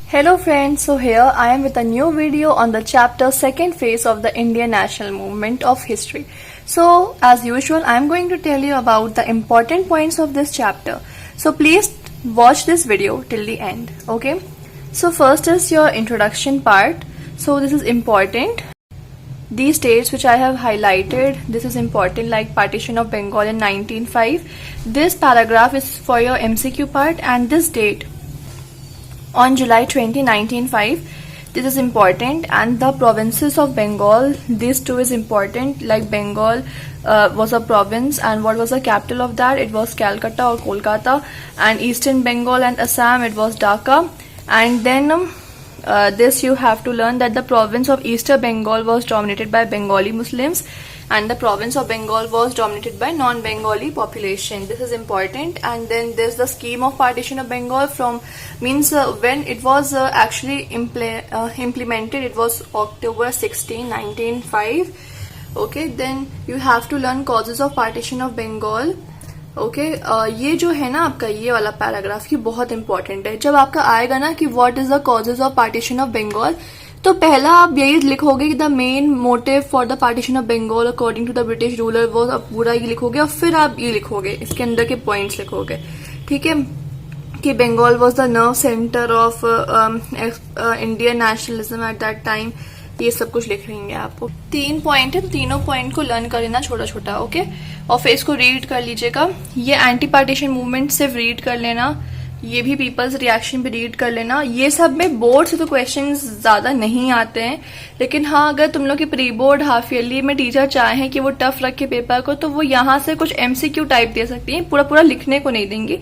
Hello friends, so here I am with a new video on the chapter second phase of the Indian national movement of history. So as usual I am going to tell you about the important points of this chapter. So please watch this video till the end, okay? So first is your introduction part. So this is important. These dates which I have highlighted, this is important, like partition of Bengal in 1905. This paragraph is for your MCQ part, and this date on July 20, 1905, this is important, and the provinces of Bengal, this too is important, like Bengal was a province, and what was the capital of that? It was Calcutta or Kolkata, and Eastern Bengal and Assam, it was Dhaka. And then this you have to learn that the province of Eastern Bengal was dominated by Bengali Muslims, and the province of Bengal was dominated by non-Bengali population. This is important. And then there's the scheme of partition of Bengal from means when it was actually implemented, it was October 16, 1905. Okay, then you have to learn causes of partition of Bengal. Okay ये जो है ना आपका ये वाला paragraph ये बहुत important है. जब आपका आएगा ना कि what is the causes of partition of Bengal, तो पहला आप यही लिखोगे कि the main motive for the partition of Bengal according to the British ruler, वो आप पूरा ये लिखोगे और फिर आप ये लिखोगे, इसके अंदर के पॉइंट्स लिखोगे, ठीक है, कि Bengal was the nerve centre of Indian nationalism at that time. ये सब कुछ लिख रहेंगे आपको. 3 पॉइंट है, तो तीनों पॉइंट को लर्न कर लेना छोटा छोटा, ओके, और फिर इसको रीड कर लीजिएगा. ये एंटी पार्टीशन मूवमेंट सिर्फ रीड कर लेना, ये भी पीपल्स रिएक्शन पे रीड कर लेना. ये सब में बोर्ड से तो क्वेश्चंस ज्यादा नहीं आते हैं, लेकिन हाँ अगर तुम लोग की प्री बोर्ड हाफ ईयरली में टीचर चाहें कि वो टफ रखे पेपर को, तो वो यहाँ से कुछ एमसीक्यू टाइप दे सकती हैं, पूरा पूरा लिखने को नहीं देंगी.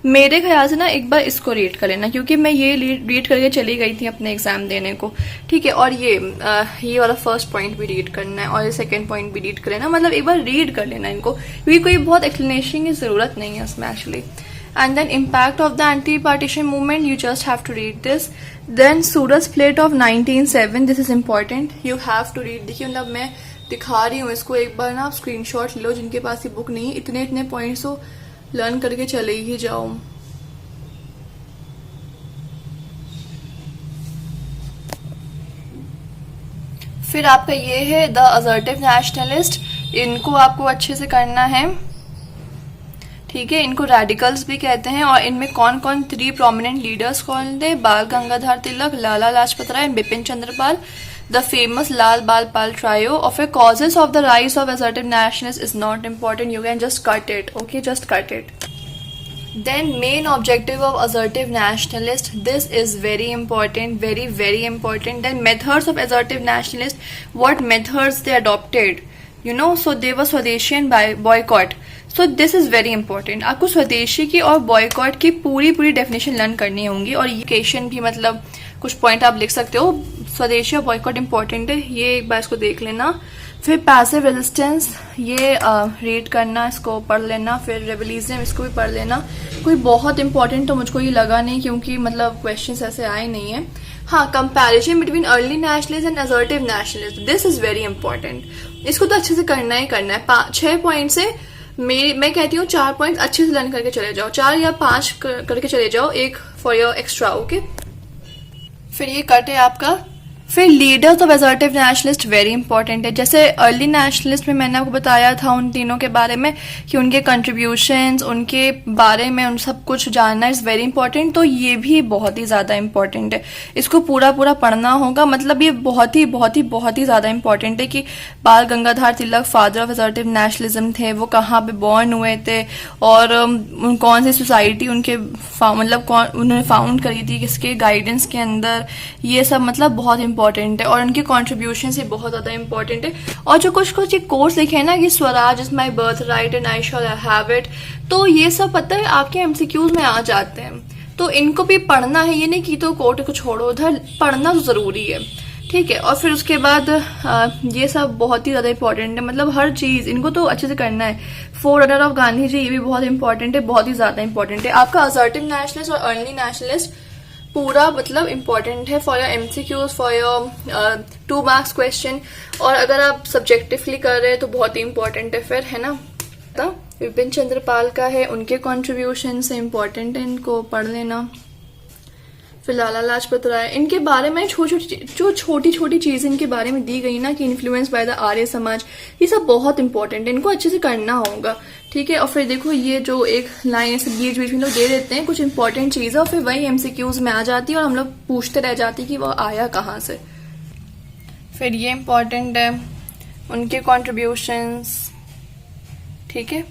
मेरे ख्याल से ना एक बार इसको रीड कर लेना, क्योंकि मैं ये रीड करके चली गई थी अपने एग्जाम देने को, ठीक है. और ये वाला फर्स्ट पॉइंट भी रीड करना है, और ये सेकेंड पॉइंट भी रीड कर लेना. मतलब एक बार रीड कर लेना इनको, क्योंकि कोई बहुत एक्सप्लेनेशन की जरूरत नहीं है इसमें actually. And then impact of the anti-partition movement, you just have to read this. Then Surat split of 1907, this is important, you have to read. देखिए मतलब मैं दिखा रही हूँ इसको, एक बार ना आप स्क्रीनशॉट लो जिनके पास ये बुक नहीं है. इतने इतने पॉइंट्स हो लर्न करके चले ही जाओ. फिर आपका ये है द असर्टिव नेशनलिस्ट, इनको आपको अच्छे से करना है, ठीक है. इनको रेडिकल्स भी कहते हैं, और इनमें कौन कौन 3 प्रोमिनेंट लीडर्स कौन थे? बाल गंगाधर तिलक, लाला लाजपत राय, बिपिन चंद्र पाल, द फेमस लाल बाल पाल ट्रायो. और फिर causes of the rise of assertive nationalist is not important, you can just cut it, okay, just cut it. Then main objective of assertive nationalist, this is very important, very very important. Then methods of assertive nationalist, what methods they adopted, you know, so they were Swadeshi and boycott. So this is very important. आपको स्वदेशी की और boycott की पूरी definition learn करनी होंगी, और ये क्वेश्चन भी मतलब कुछ पॉइंट आप लिख सकते हो. स्वदेशी और बॉयकॉट इंपॉर्टेंट है, ये एक बार इसको देख लेना. फिर पैसिव रेजिस्टेंस, ये रीड करना, इसको पढ़ लेना. फिर रेवोल्यूशन, इसको भी पढ़ लेना. कोई बहुत इंपॉर्टेंट तो मुझको ये लगा नहीं, क्योंकि मतलब क्वेश्चंस ऐसे आए नहीं है. हाँ, comparison between early nationalist and assertive nationalist, this is very important. इसको तो अच्छे से करना ही करना है. 6 पॉइंट से मैं कहती हूँ 4 पॉइंट अच्छे से लर्न करके चले जाओ, 4 या 5 करके चले जाओ, एक फॉर योर एक्स्ट्रा, ओके. फिर ये कट है आपका. फिर leaders of assertive nationalist very important है. जैसे अर्ली नेशनलिस्ट में मैंने आपको बताया था उन तीनों के बारे में कि उनके कंट्रीब्यूशंस, उनके बारे में उन सब कुछ जानना इज वेरी इंपॉर्टेंट. तो ये भी बहुत ही ज्यादा इंपॉर्टेंट है, इसको पूरा पढ़ना होगा. मतलब ये बहुत ही ज्यादा इंपॉर्टेंट है कि बाल Gangadhar Tilak father of assertive nationalism थे, वो कहाँ पे बॉर्न हुए थे, और कौन सी सोसाइटी उनके मतलब उन्होंने फाउंड करी थी, किसके गाइडेंस के अंदर, ये सब मतलब बहुत इंपॉर्टेंट है. और उनके कॉन्ट्रीब्यूशन से बहुत ज्यादा इंपॉर्टेंट है. और जो कुछ कोर्स लिखे हैं ना कि Swaraj is my birth right and I shall have it, तो ये सब पता है आपके एमसीक्यूज में आ जाते हैं, तो इनको भी पढ़ना है. ये नहीं कि तो कोर्ट को छोड़ो, उधर पढ़ना तो जरूरी है, ठीक है. और फिर उसके बाद ये सब बहुत ही ज्यादा इंपॉर्टेंट है, मतलब हर चीज इनको तो अच्छे से करना है. फोररनर ऑफ गांधी जी, ये भी बहुत इंपॉर्टेंट है, बहुत ही ज्यादा इंपॉर्टेंट है. आपका असर्टिव नेशनलिस्ट और अर्ली नेशनलिस्ट पूरा मतलब इंपॉर्टेंट है for your MCQs, for your 2 marks question. और अगर आप सब्जेक्टिवली कर रहे हैं तो बहुत ही इंपॉर्टेंट है फिर, है ना. विपिन चंद्र पाल का है, उनके कॉन्ट्रीब्यूशन से इंपॉर्टेंट है, इनको पढ़ लेना. फिर लाला लाजपत राय, इनके बारे में छोटी छोटी चीजें इनके बारे में दी गई ना कि influence by the Arya Samaj, ये सब बहुत इंपॉर्टेंट है, इनको अच्छे से करना होगा, ठीक है। और फिर देखो ये जो एक लाइन ऐसे बीच बीच में लोग दे देते हैं कुछ इंपॉर्टेंट चीजें और फिर वही एमसीक्यूज में आ जाती है और हम लोग पूछते रह जाते हैं कि वो आया कहाँ से। फिर ये इंपॉर्टेंट है उनके कॉन्ट्रीब्यूशंस, ठीक है।